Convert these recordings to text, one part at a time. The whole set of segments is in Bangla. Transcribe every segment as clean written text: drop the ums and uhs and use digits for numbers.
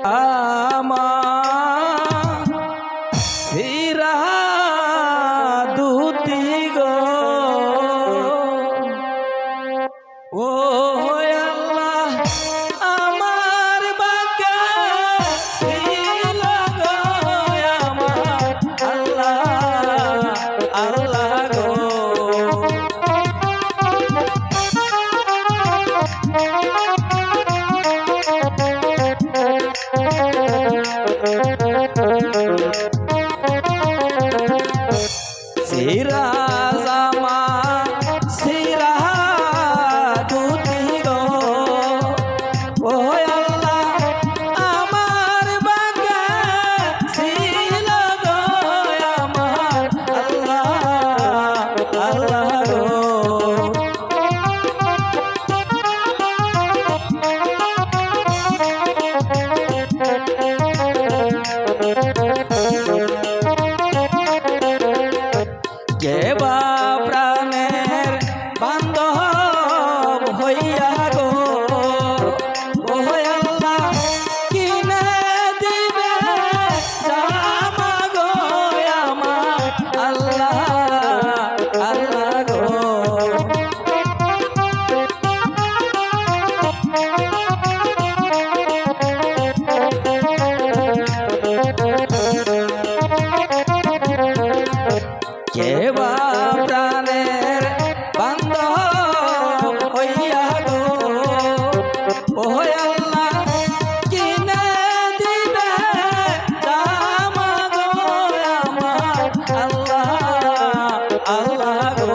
আমার সিরা দুতি গো ও আল্লাহ আমার বাঁকা ছিল গো আমার আল্লাহ আল্লাহ গো সিরা জামা সিরা দুতি গো ও আল্লাহ আমার বাঁকা ছিল গো আমার আল্লাহ আল্লাহ গো কে বা প্রাণের বান্ধব হইয়া গো ও আল্লাহ কিনে দিবে জামা গো আমার আল্লাহ আল্লাহ গো কে বা প্রাণের বান্ধব হইয়া গো ও আল্লাহ কিনে দিবে জামা গো আমার আল্লাহ আল্লাহ গো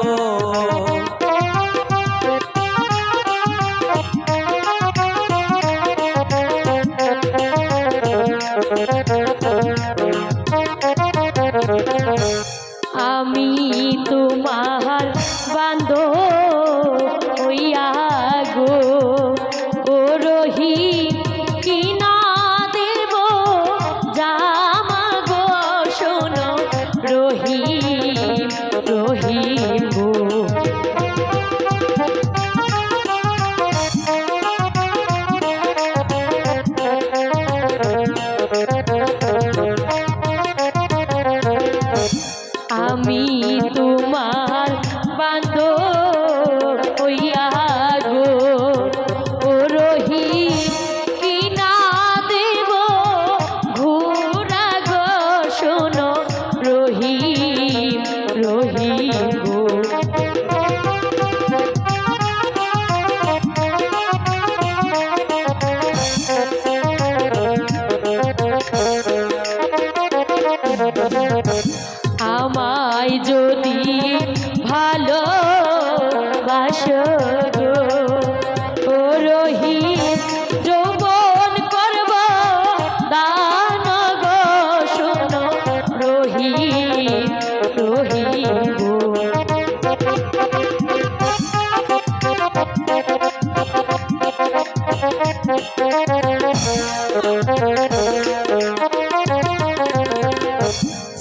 আমি তোমার বান্ধব হইয়া গো ও রহিম কিনা দেব জামা গো শোনো রহিম রহিম গো আমি তোমার বান্ধব হইয়া গো ও রহিম কিনা দেব ঘোড়া গো শোনো রহিম রহিম গো আমায় যদি ভালো বাসো গো ও রহিম যৌবন করব দান গো শোনো রহিম রহিম গো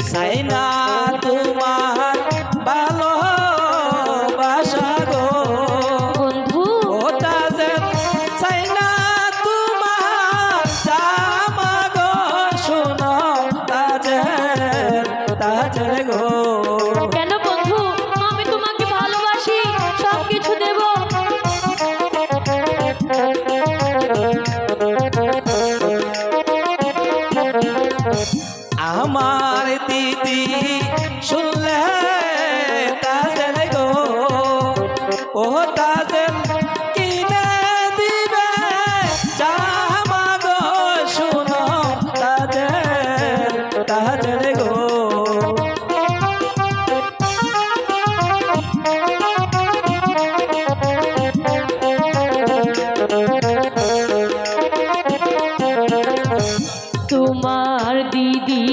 সাইনা তোমার ভালোবাসা গো বন্ধু ও তাজেল সাইনা তোমার জামা গো শোনো তাজেল তাজেল গো কেন বন্ধু আমি তোমাকে ভালোবাসি সব কিছু দেব আমার দিদি শুনলে তাজেল গো ও তাজেল কিনে দিবে জামা গো শোনো তাজেল তাজেল গো তোমার দিদি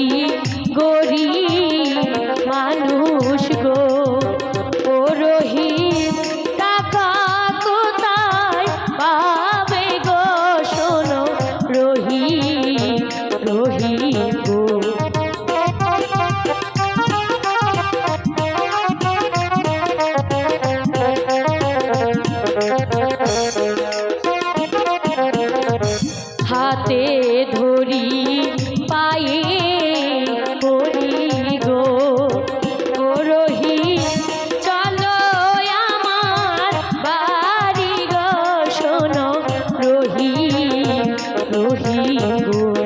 গরিব মানুষ গো ও রহিম টাকা কোথায় পাবে গো শোনো রহিম রহিম গো হাতে ধরি সিঙ্গুর।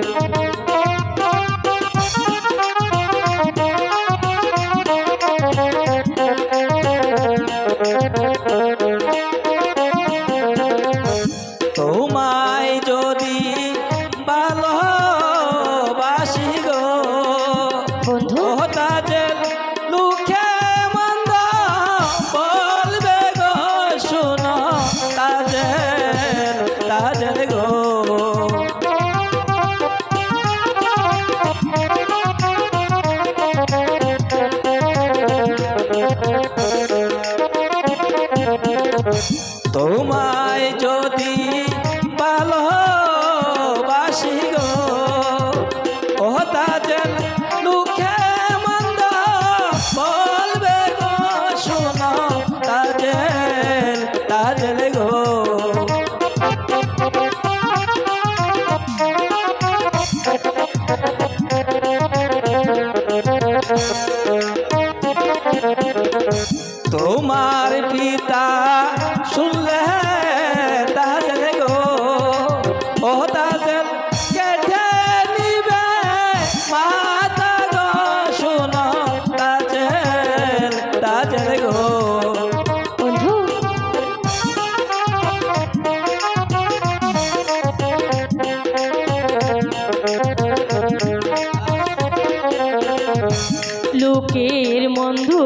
তোমায় যদি ভালোবাসি গো বন্ধু ও তাজেল লুকে মন্দ বলবে গো শোনো তাজেল তাজেল গো তোমায় যদি ভালোবাসি গো ও তাজেল লুকে মন্দ বলবে গো শোনো তাজেল তাজেল গো তোমার পিতা শুনলে তাজেল গো ও তাজেল কেটে নিবে মাতা গো শোনো তাজেল তাজেল গো বন্ধু লোকের বন্ধু